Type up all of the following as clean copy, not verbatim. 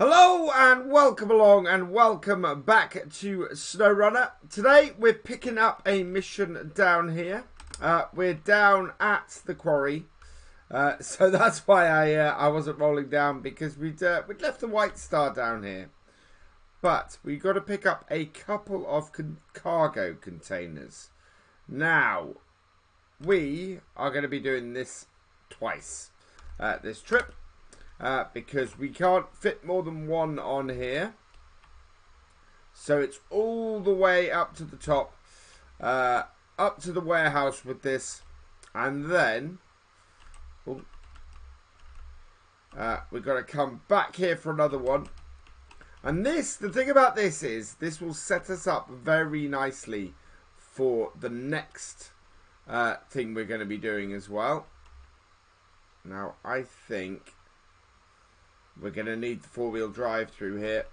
Hello and welcome along and welcome back to SnowRunner. Today we're picking up a mission down here. We're down at the quarry, so that's why I wasn't rolling down, because we'd left the white star down here. But we've got to pick up a couple of cargo containers. Now, we are going to be doing this twice this trip. Because we can't fit more than one on here. So it's all the way up to the top, up to the warehouse with this. And then we've got to come back here for another one. And the thing about this is, this will set us up very nicely for the next thing we're going to be doing as well. Now, I think we're going to need the four-wheel drive through here.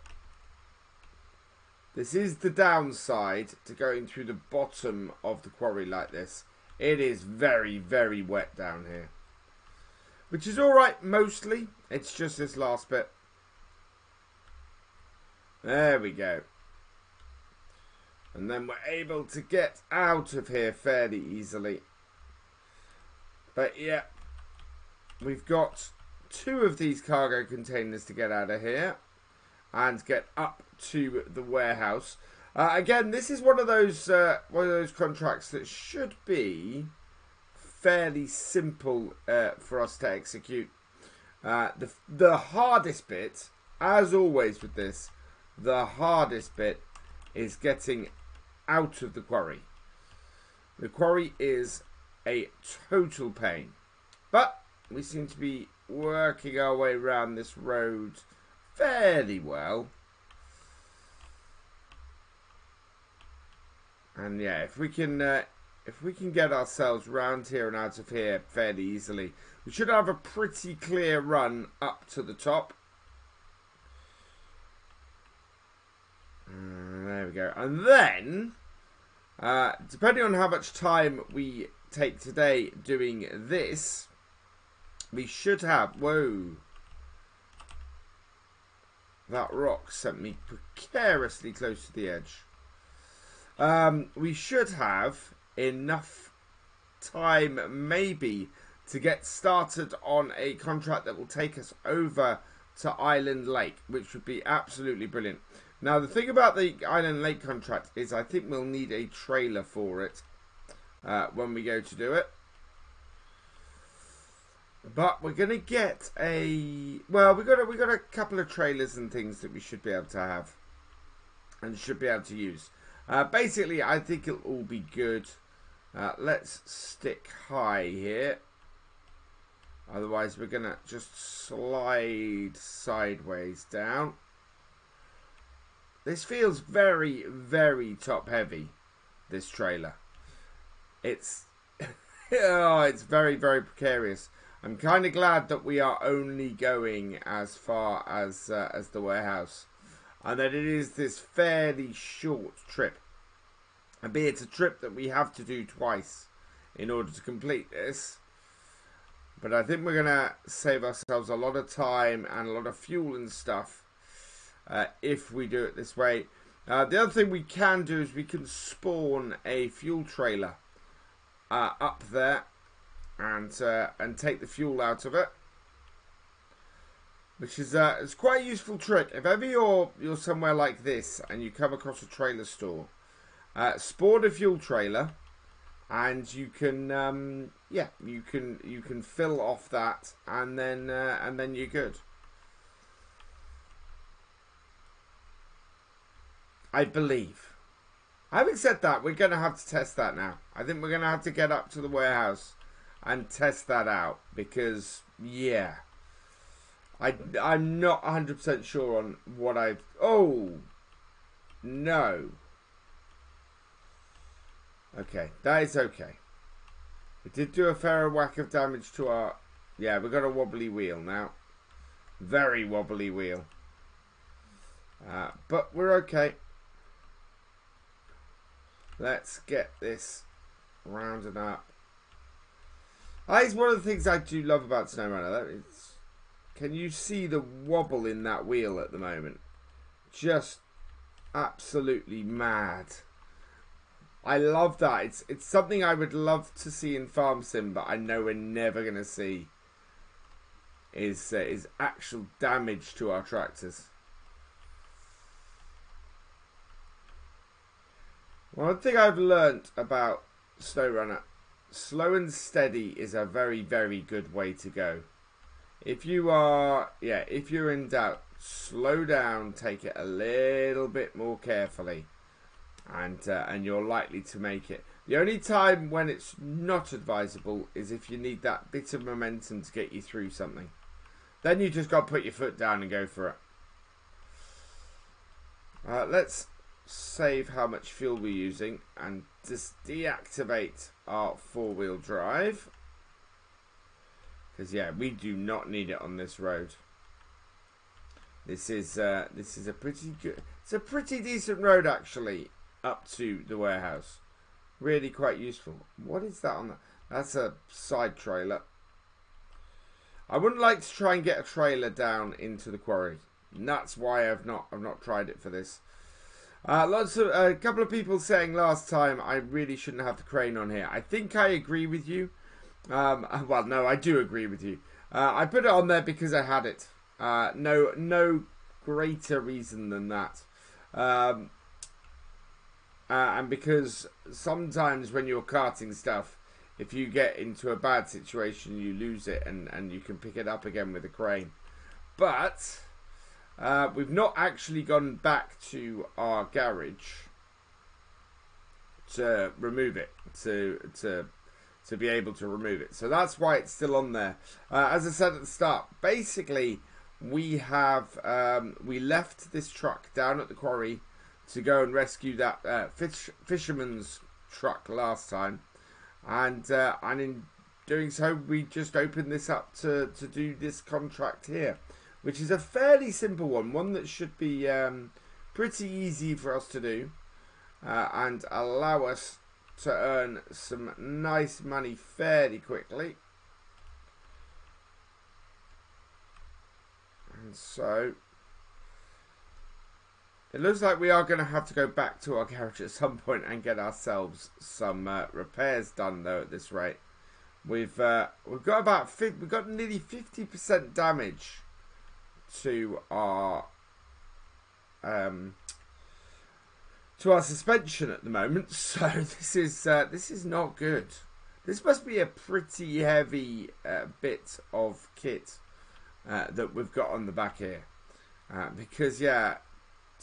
This is the downside to going through the bottom of the quarry like this. It is very, very wet down here. Which is alright mostly. It's just this last bit. There we go. And then we're able to get out of here fairly easily. But yeah, we've got two of these cargo containers to get out of here and get up to the warehouse. Again, this is one of those contracts that should be fairly simple for us to execute. The hardest bit, as always with this, the hardest bit is getting out of the quarry. The quarry is a total pain, but we seem to be working our way around this road fairly well. And yeah, if we can get ourselves round here and out of here fairly easily, we should have a pretty clear run up to the top. There we go. And then, depending on how much time we take today doing this, we should have... Whoa. That rock sent me precariously close to the edge. We should have enough time, maybe, to get started on a contract that will take us over to Island Lake, which would be absolutely brilliant. Now, the thing about the Island Lake contract is I think we'll need a trailer for it when we go to do it. But we're gonna get a we got a couple of trailers and things that we should be able to have and should be able to use. Basically, I think it'll all be good. Let's stick high here. Otherwise, we're gonna just slide sideways down. This feels very, very top heavy. This trailer, it's oh, it's very, very precarious. I'm kind of glad that we are only going as far as the warehouse, and that it is this fairly short trip. Albeit it's a trip that we have to do twice in order to complete this. But I think we're gonna save ourselves a lot of time and a lot of fuel and stuff if we do it this way. The other thing we can do is we can spawn a fuel trailer up there. And take the fuel out of it, which is it's quite a useful trick. If ever you're somewhere like this and you come across a trailer store, spawn a fuel trailer, and you can you can fill off that, and then you're good. I believe. Having said that, we're going to have to test that now. I think we're going to have to get up to the warehouse and test that out, because yeah, I'm not 100% sure on what I've... Oh no. Okay, that is okay. It did do a fair whack of damage to our... Yeah, we've got a wobbly wheel now. Very wobbly wheel. But we're okay. Let's get this rounded up. That is one of the things I do love about SnowRunner. It's Can you see the wobble in that wheel at the moment? Just absolutely mad. I love that. It's something I would love to see in Farm Sim, but I know we're never going to see is actual damage to our tractors. One thing I've learnt about SnowRunner, slow and steady is a very, very good way to go. If you are, if you're in doubt, slow down, take it a little bit more carefully, and you're likely to make it. The only time when it's not advisable is if you need that bit of momentum to get you through something. Then you just got to put your foot down and go for it. Let's save how much fuel we're using and just deactivate our four-wheel drive. Because yeah, we do not need it on this road. This is a pretty good. It's a pretty decent road actually up to the warehouse. Really quite useful. What is that on that? That's a side trailer. I wouldn't like to try and get a trailer down into the quarry. And that's why I've not tried it for this. A couple of people saying last time I really shouldn't have the crane on here. I think I agree with you. Well, no, I do agree with you. I put it on there because I had it. No greater reason than that. And because sometimes when you're carting stuff, if you get into a bad situation, you lose it and you can pick it up again with a crane. But we've not actually gone back to our garage to remove it, to be able to remove it. So that's why it's still on there. As I said at the start, basically we have we left this truck down at the quarry to go and rescue that fisherman's truck last time, and in doing so we just opened this up to do this contract here, which is a fairly simple one that should be pretty easy for us to do and allow us to earn some nice money fairly quickly. And so it looks like we are going to have to go back to our garage at some point and get ourselves some repairs done though at this rate. We've got nearly 50% damage to our suspension at the moment, so this is not good. This must be a pretty heavy bit of kit that we've got on the back here, because yeah,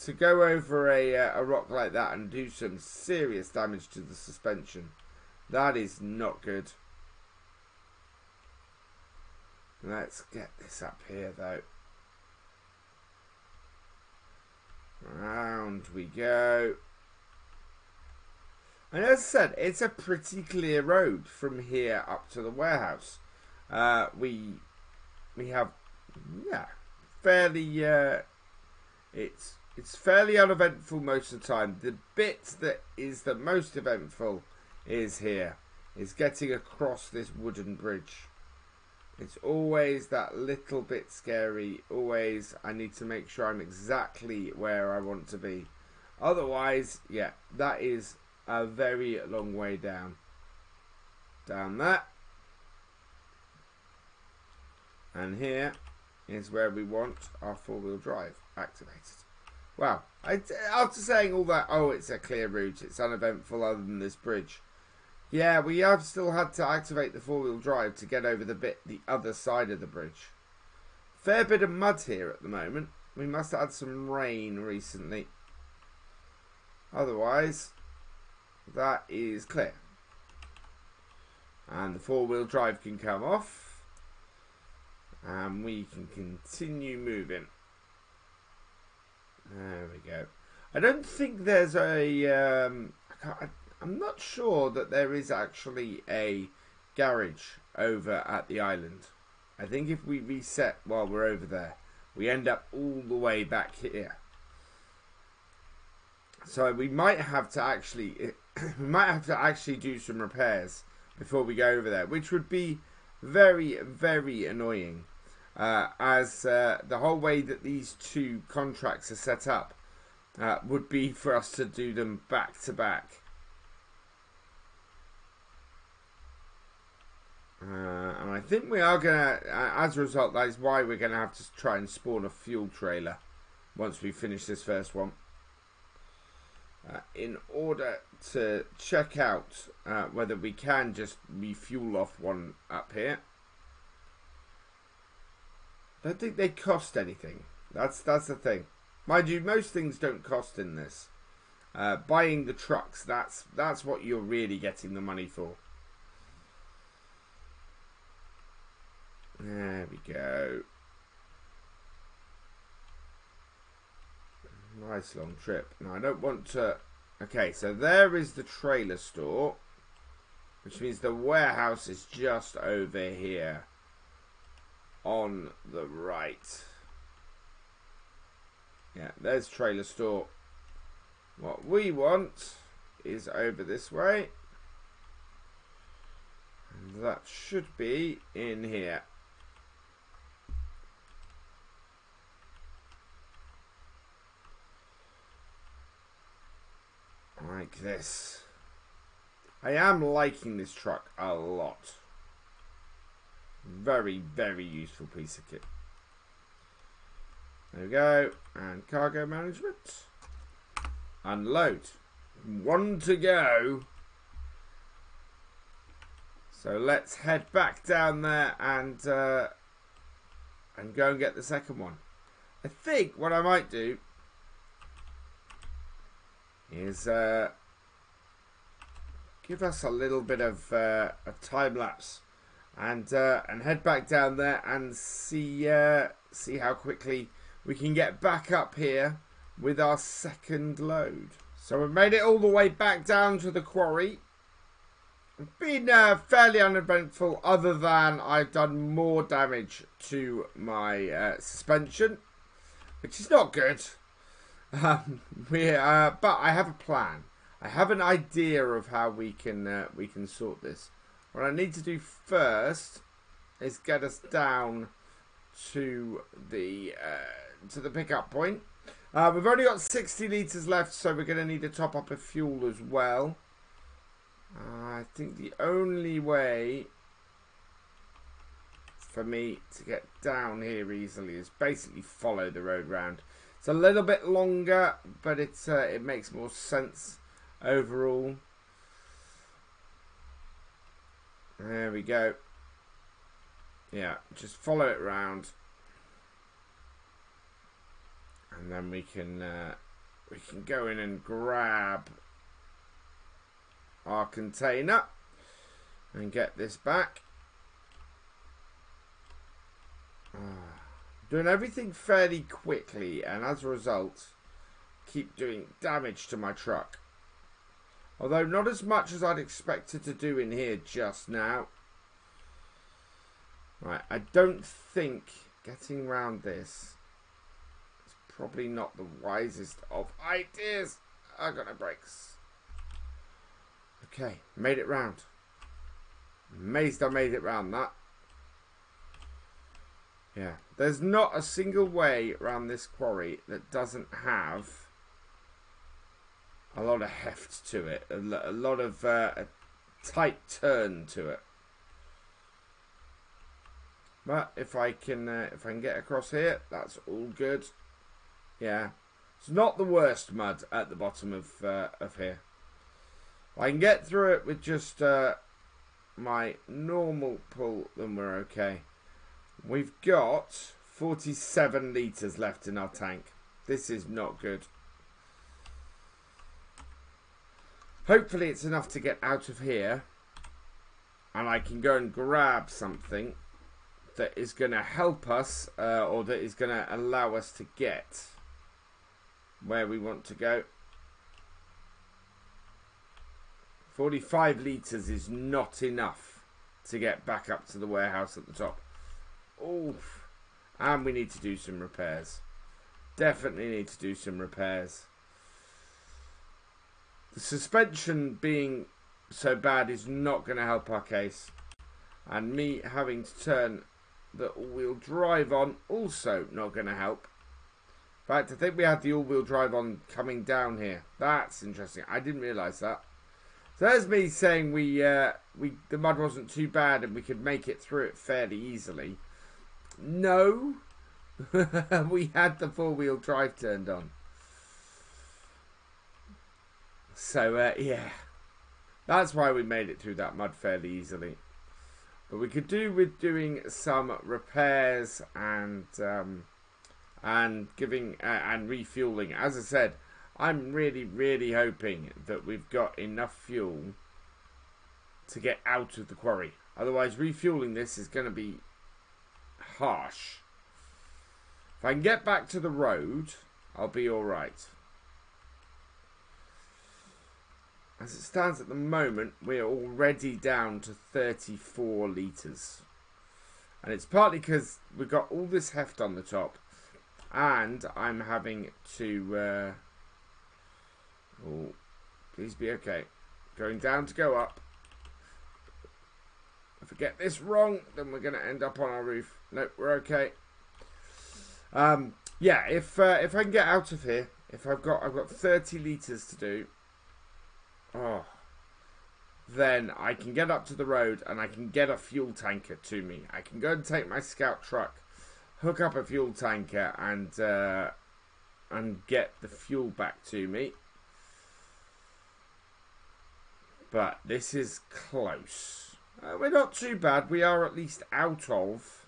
to go over a rock like that and do some serious damage to the suspension, that is not good. Let's get this up here though. Round we go. And as I said, it's a pretty clear road from here up to the warehouse. We have, yeah, fairly. It's fairly uneventful most of the time. The bit that is the most eventful is here, is getting across this wooden bridge. It's always that little bit scary. Always, I need to make sure I'm exactly where I want to be. Otherwise, yeah, that is a very long way down. Down that. And here is where we want our four-wheel drive activated. Wow. After saying all that, oh, it's a clear route, it's uneventful other than this bridge. Yeah, we have still had to activate the four-wheel drive to get over the other side of the bridge. Fair bit of mud here at the moment. We must have had some rain recently. Otherwise, that is clear. And the four-wheel drive can come off. And we can continue moving. There we go. I don't think there's a... I'm not sure that there is actually a garage over at the island. I think if we reset while we're over there, we end up all the way back here. So we might have to actually do some repairs before we go over there, which would be very, very annoying. as the whole way that these two contracts are set up would be for us to do them back to back. And I think we are going to, as a result, that is why we're going to have to try and spawn a fuel trailer once we finish this first one. In order to check out whether we can just refuel off one up here. I don't think they cost anything. That's the thing. Mind you, most things don't cost in this. Buying the trucks, that's what you're really getting the money for. There we go. Nice long trip. Now I don't want to... Okay, so there is the trailer store, which means the warehouse is just over here on the right. Yeah, there's trailer store. What we want is over this way. And that should be in here. Like this. I am liking this truck a lot. Very, very useful piece of kit. There we go. And cargo management. Unload. One to go. So let's head back down there and go and get the second one. I think what I might do is give us a little bit of a time lapse and head back down there and see how quickly we can get back up here with our second load. So we've made it all the way back down to the quarry. It's been fairly uneventful, other than I've done more damage to my suspension, which is not good. But I have a plan. I have an idea of how we can sort this. What I need to do first is get us down to the pickup point. We've only got 60 litres left, so we're going to need to top up of fuel as well. I think the only way for me to get down here easily is basically follow the road round. It's a little bit longer, but it makes more sense overall. There we go. Yeah, just follow it round, and then we can go in and grab our container and get this back. Doing everything fairly quickly, and as a result keep doing damage to my truck, although not as much as I'd expected to do in here just now. Right, I don't think getting around this is probably not the wisest of ideas. I got no brakes. Okay, made it round. Amazed I made it round that. Yeah, there's not a single way around this quarry that doesn't have a lot of heft to it, a lot of a tight turn to it. But if I can get across here, that's all good. Yeah, it's not the worst mud at the bottom of here. I can get through it with just my normal pull, then we're okay. We've got 47 litres left in our tank. This is not good. Hopefully it's enough to get out of here, and I can go and grab something that is going to help us, or that is going to allow us to get where we want to go. 45 litres is not enough to get back up to the warehouse at the top. Oof. And we need to do some repairs. Definitely need to do some repairs. The suspension being so bad is not going to help our case. And me having to turn the all-wheel drive on, also not going to help. In fact, I think we had the all-wheel drive on coming down here. That's interesting. I didn't realise that. So there's me saying the mud wasn't too bad and we could make it through it fairly easily. No, we had the four-wheel drive turned on. So yeah, that's why we made it through that mud fairly easily. But we could do with doing some repairs and giving and refueling. As I said, I'm really hoping that we've got enough fuel to get out of the quarry. Otherwise, refueling this is going to be harsh. If I can get back to the road, I'll be alright. As it stands at the moment, we're already down to 34 litres. And it's partly because we've got all this heft on the top. And I'm having to... oh, please be okay. Going down to go up. If I get this wrong, then we're going to end up on our roof. Nope, we're okay. Yeah, if I can get out of here, if I've got 30 litres to do, then I can get up to the road and I can get a fuel tanker to me. I can go and take my scout truck, hook up a fuel tanker, and get the fuel back to me. But this is close. We're not too bad. We are at least out of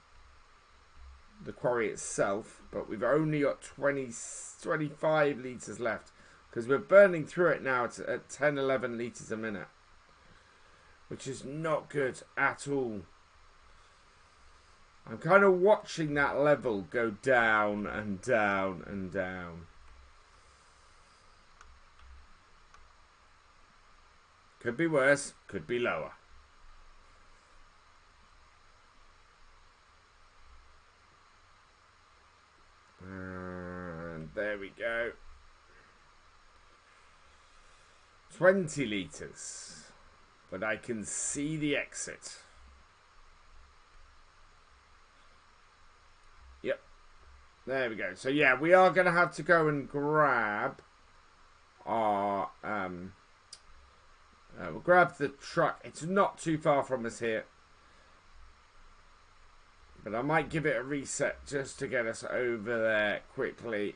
the quarry itself, but we've only got 25 litres left because we're burning through it now at 10-11 litres a minute, which is not good at all. I'm kind of watching that level go down and down and down. Could be worse, could be lower. And there we go. 20 litres. But I can see the exit. Yep. There we go. So yeah, we are going to have to go and grab our... we'll grab the truck. It's not too far from us here. But I might give it a reset just to get us over there quickly.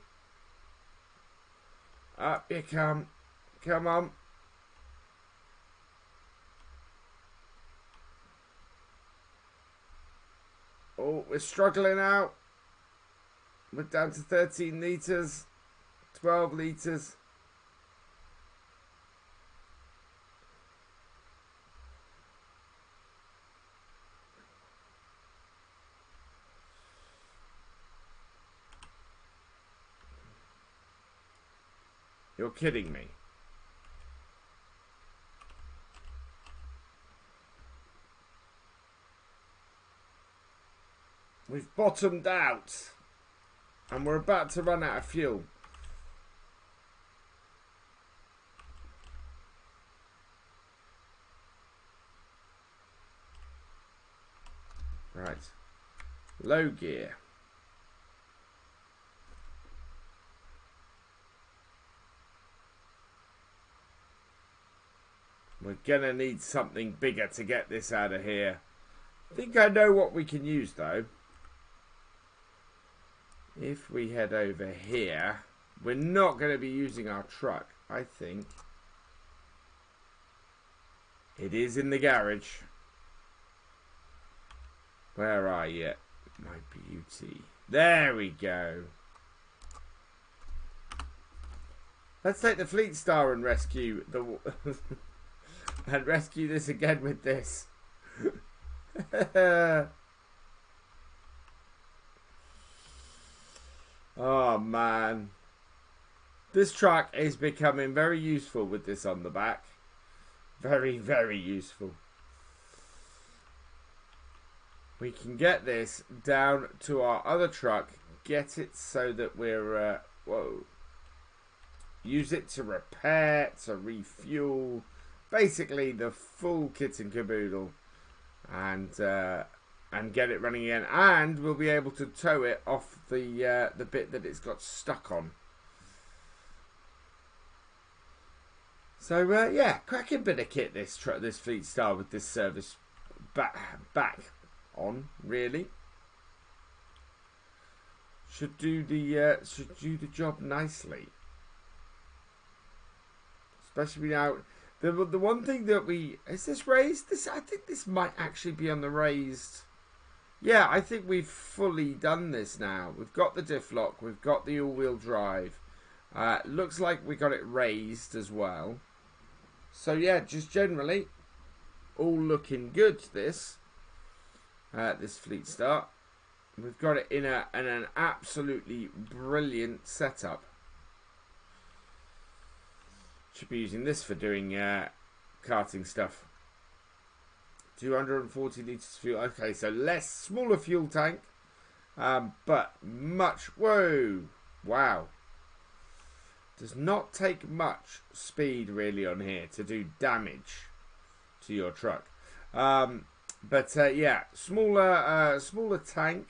Up you come. Come on. Oh, we're struggling out. We're down to 13 litres. 12 litres. You're kidding me. We've bottomed out. And we're about to run out of fuel. Right. Low gear. We're gonna need something bigger to get this out of here. I think I know what we can use though. If we head over here, we're not going to be using our truck, I think. It is in the garage. Where are you, my beauty? There we go. Let's take the Fleet Star and rescue the and rescue this again with this. Oh man, this truck is becoming very useful with this on the back. Very useful. We can get this down to our other truck, get it so that we're use it to repair, to refuel, basically the full kit and caboodle, and and get it running again, and we'll be able to tow it off the bit that it's got stuck on. So yeah, cracking bit of kit this Fleet Star with this service back on, really. Should do the job nicely. Especially now, the one thing that is this raised? I think this might actually be on the raised. Yeah, I think we've fully done this now. We've got the diff lock, we've got the all-wheel drive. Looks like we got it raised as well. So yeah, just generally all looking good. This Fleet Star, we've got it in an absolutely brilliant setup. Should be using this for doing karting stuff. 240 litres of fuel. Okay, so smaller fuel tank, but much. Whoa, wow. Does not take much speed really on here to do damage to your truck. But yeah, smaller tank,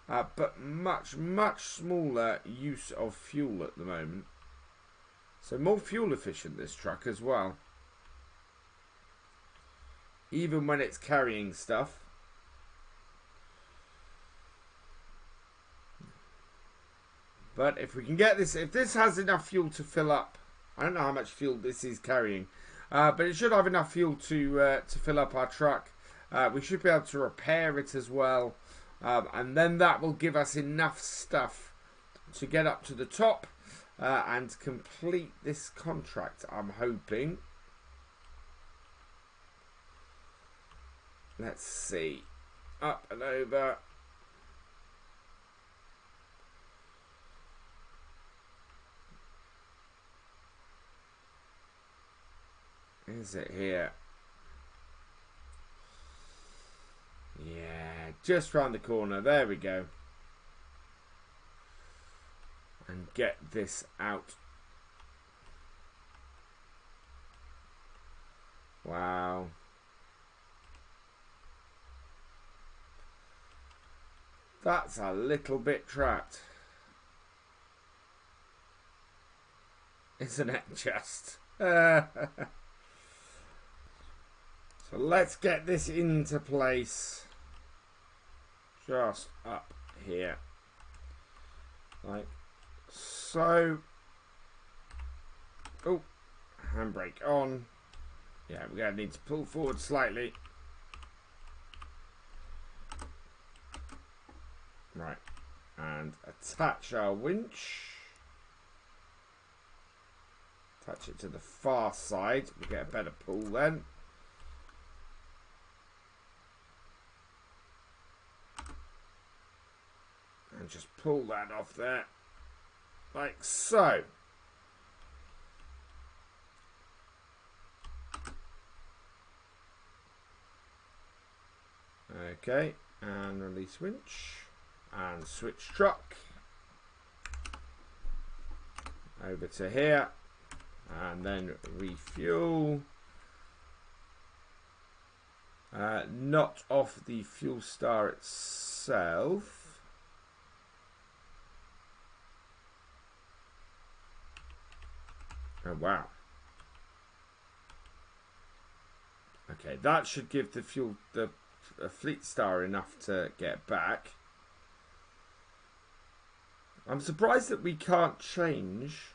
but much smaller use of fuel at the moment. So more fuel efficient, this truck as well. Even when it's carrying stuff. But if we can get this, if this has enough fuel to fill up, I don't know how much fuel this is carrying, but it should have enough fuel to fill up our truck. We should be able to repair it as well, and then that will give us enough stuff to get up to the top and complete this contract, I'm hoping. Let's see. Up and over. Is it here? Yeah, just round the corner. There we go. And get this out. Wow. That's a little bit trapped. Isn't it just? So let's get this into place. Just up here. Like so. Oh, handbrake on. Yeah, we're going to need to pull forward slightly. Right, and attach our winch. Attach it to the far side. We'll get a better pull then. And just pull that off there. Like so. Okay, and release winch. And switch truck. Over to here. And then refuel. Not off the fuel star itself. Oh wow. Okay, that should give the Fleet Star enough to get back. I'm surprised that we can't change.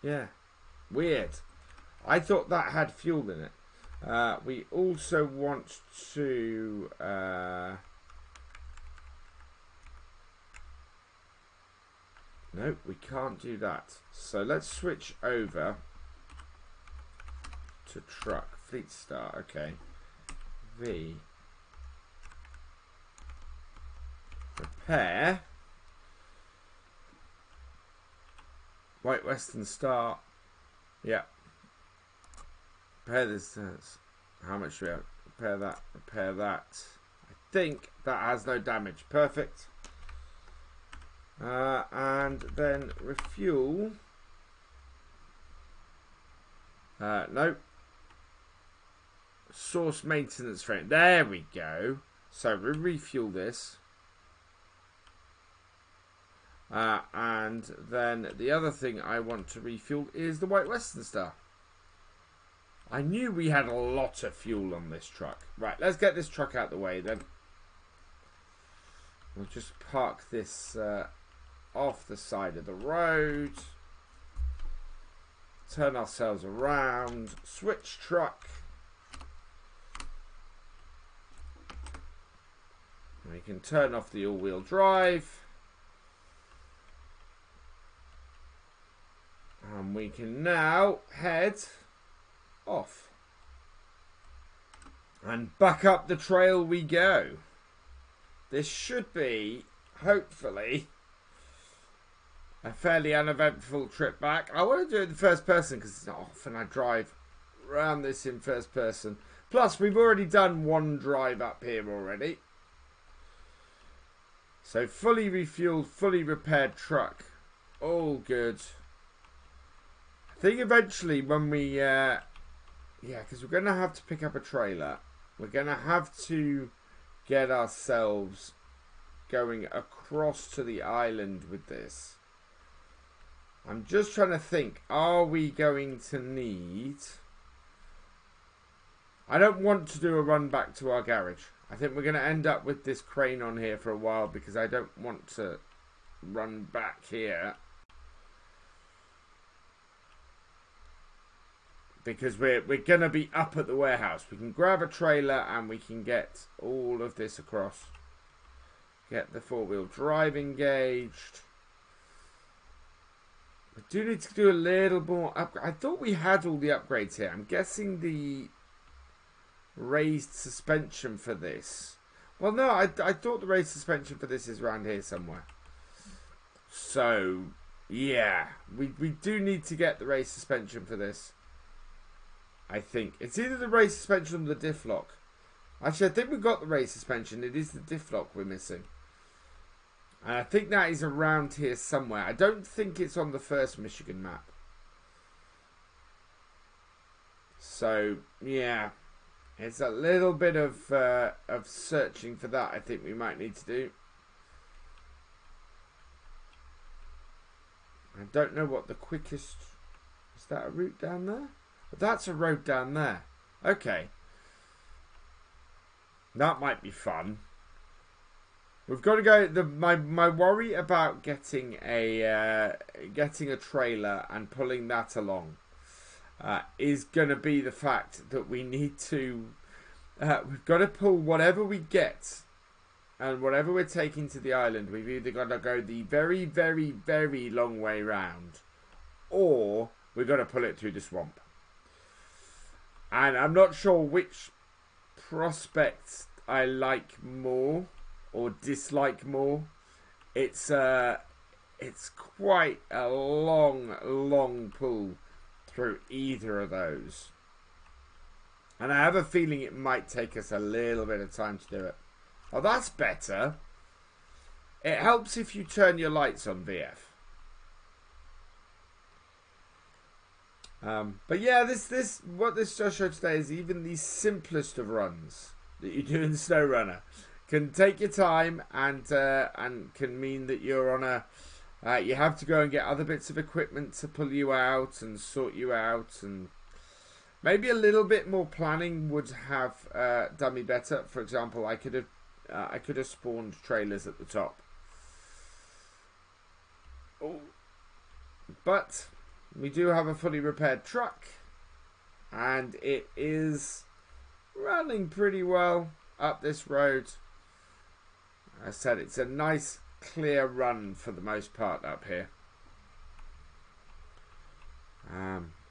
Yeah, weird. I thought that had fuel in it. We also want to no, we can't do that. So let's switch over to truck. Fleet Star, okay. V. Repair. White Western Star. Yeah. Repair this. How much do we have? Repair that. Repair that. I think that has no damage. Perfect. And then refuel. No. source maintenance frame. There we go. So we refuel this. And then the other thing I want to refuel is the White Western Star. I knew we had a lot of fuel on this truck. Right, let's get this truck out the way then. We'll just park this off the side of the road. Turn ourselves around. Switch truck. We can turn off the all-wheel drive. And we can now head off. And back up the trail we go. This should be, hopefully, a fairly uneventful trip back. I want to do it in first person because it's not often I drive around this in first person. Plus, we've already done one drive up here already. So, fully refueled, fully repaired truck. All good. I think eventually when we... yeah, because we're going to have to pick up a trailer. We're going to have to get ourselves going across to the island with this. I'm just trying to think. Are we going to need... I don't want to do a run back to our garage. I think we're going to end up with this crane on here for a while because I don't want to run back here. Because we're going to be up at the warehouse. We can grab a trailer and we can get all of this across. Get the four-wheel drive engaged. We do need to do a little more upgrade. I thought we had all the upgrades here. I'm guessing the raised suspension for this. Well, no, I thought the raised suspension for this is around here somewhere. So, yeah. We do need to get the raised suspension for this. I think. It's either the raised suspension or the diff lock. Actually, I think we've got the raised suspension. It is the diff lock we're missing. And I think that is around here somewhere. I don't think it's on the first Michigan map. So, yeah. It's a little bit of searching for that I think we might need to do. I don't know what the quickest... Is that a route down there? That's a road down there. Okay. That might be fun. We've got to go... My worry about getting a trailer and pulling that along is going to be the fact that we need to... we've got to pull whatever we get and whatever we're taking to the island. We've either got to go the very, very, very long way round or we've got to pull it through the swamp. And I'm not sure which prospect I like more or dislike more. It's quite a long pull through either of those. And I have a feeling it might take us a little bit of time to do it. Oh, that's better. It helps if you turn your lights on, VF. But yeah, what this does show today is even the simplest of runs that you do in SnowRunner can take your time and can mean that you're on a you have to go and get other bits of equipment to pull you out and sort you out, and maybe a little bit more planning would have done me better. For example, I could have spawned trailers at the top. Oh, but we do have a fully repaired truck, and it is running pretty well up this road. As I said, it's a nice clear run for the most part up here.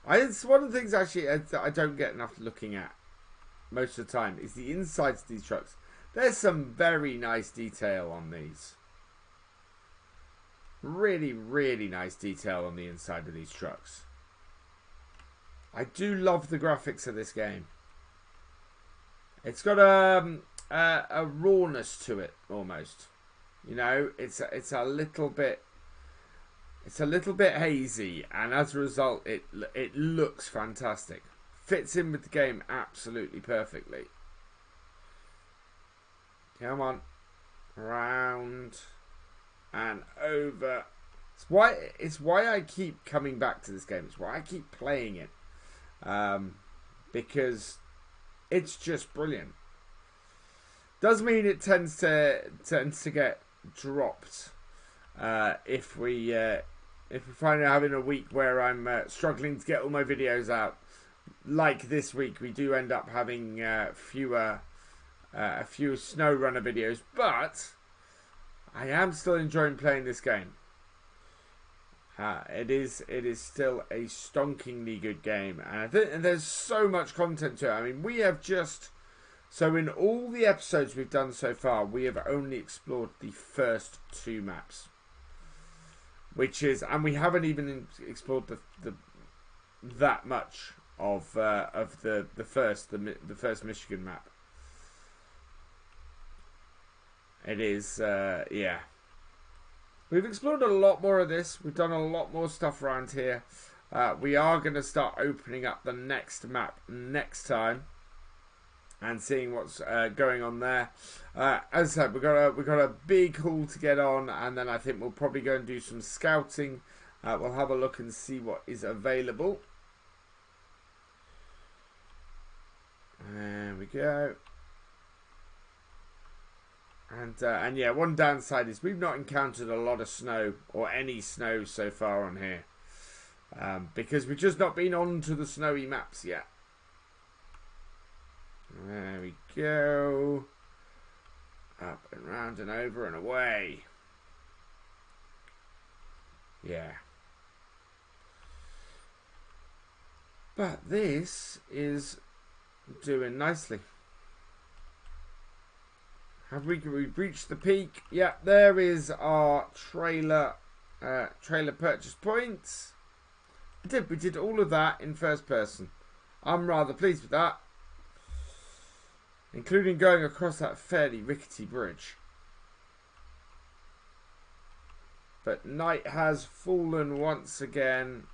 It's one of the things actually that I don't get enough looking at most of the time is the insides of these trucks. There's some very nice detail on these. Really, really nice detail on the inside of these trucks. I do love the graphics of this game. It's got a rawness to it almost. You know, it's a little bit hazy, and as a result, it looks fantastic. fits in with the game absolutely perfectly. Come on. Round and over. It's why I keep coming back to this game. It's why I keep playing it. Because it's just brilliant. Does mean it tends to get dropped if we find out having a week where I'm struggling to get all my videos out. Like this week, we do end up having a few SnowRunner videos, but I am still enjoying playing this game. It is still a stonkingly good game, and I think there's so much content to it. I mean, we have so in all the episodes we've done so far, we have only explored the first 2 maps, and we haven't even explored that much of the first Michigan map. It is yeah. We've explored a lot more of this. We've done a lot more stuff around here. We are going to start opening up the next map next time and seeing what's going on there. As I said, we've got a big haul to get on, and then I think we'll probably go and do some scouting. We'll have a look and see what is available. There we go. And yeah, one downside is we've not encountered a lot of snow or any snow so far on here, because we've just not been on to the snowy maps yet. There we go. Up and round and over and away. Yeah. But this is doing nicely. Have we reached the peak? Yeah, there is our trailer purchase points. We did all of that in first person. I'm rather pleased with that. Including going across that fairly rickety bridge. But night has fallen once again.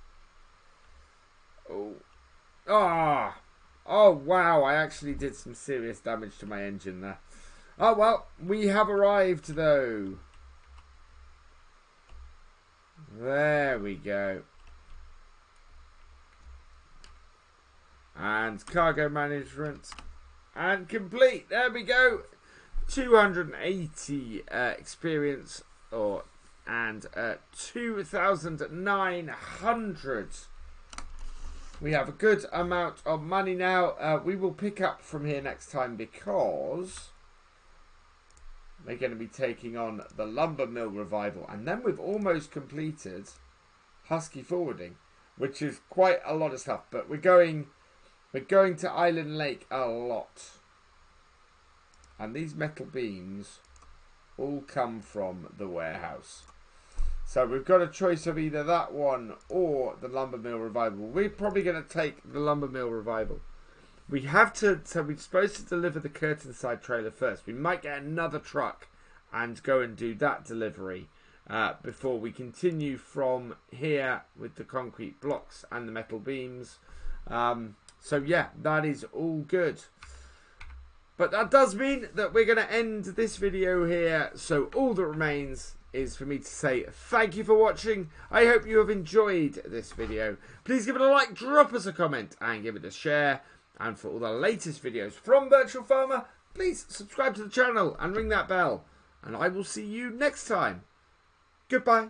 Oh. Ah! Oh, wow, I actually did some serious damage to my engine there. Oh, well, we have arrived, though. There we go. And cargo management. And complete. There we go. 280 experience. And 2,900. We have a good amount of money now. We will pick up from here next time because they're going to be taking on the lumber mill revival, and then we've almost completed husky forwarding, which is quite a lot of stuff. But we're going to Island Lake a lot, and these metal beams all come from the warehouse. So we've got a choice of either that one or the lumber mill revival. We're probably going to take the lumber mill revival. We have to, so we're supposed to deliver the curtain side trailer first. We might get another truck and go and do that delivery before we continue from here with the concrete blocks and the metal beams. So yeah, that is all good. But that does mean that we're going to end this video here. So all that remains is for me to say thank you for watching. I hope you have enjoyed this video. Please give it a like, drop us a comment, and give it a share. And for all the latest videos from Virtual Farmer, please subscribe to the channel and ring that bell. And I will see you next time. Goodbye.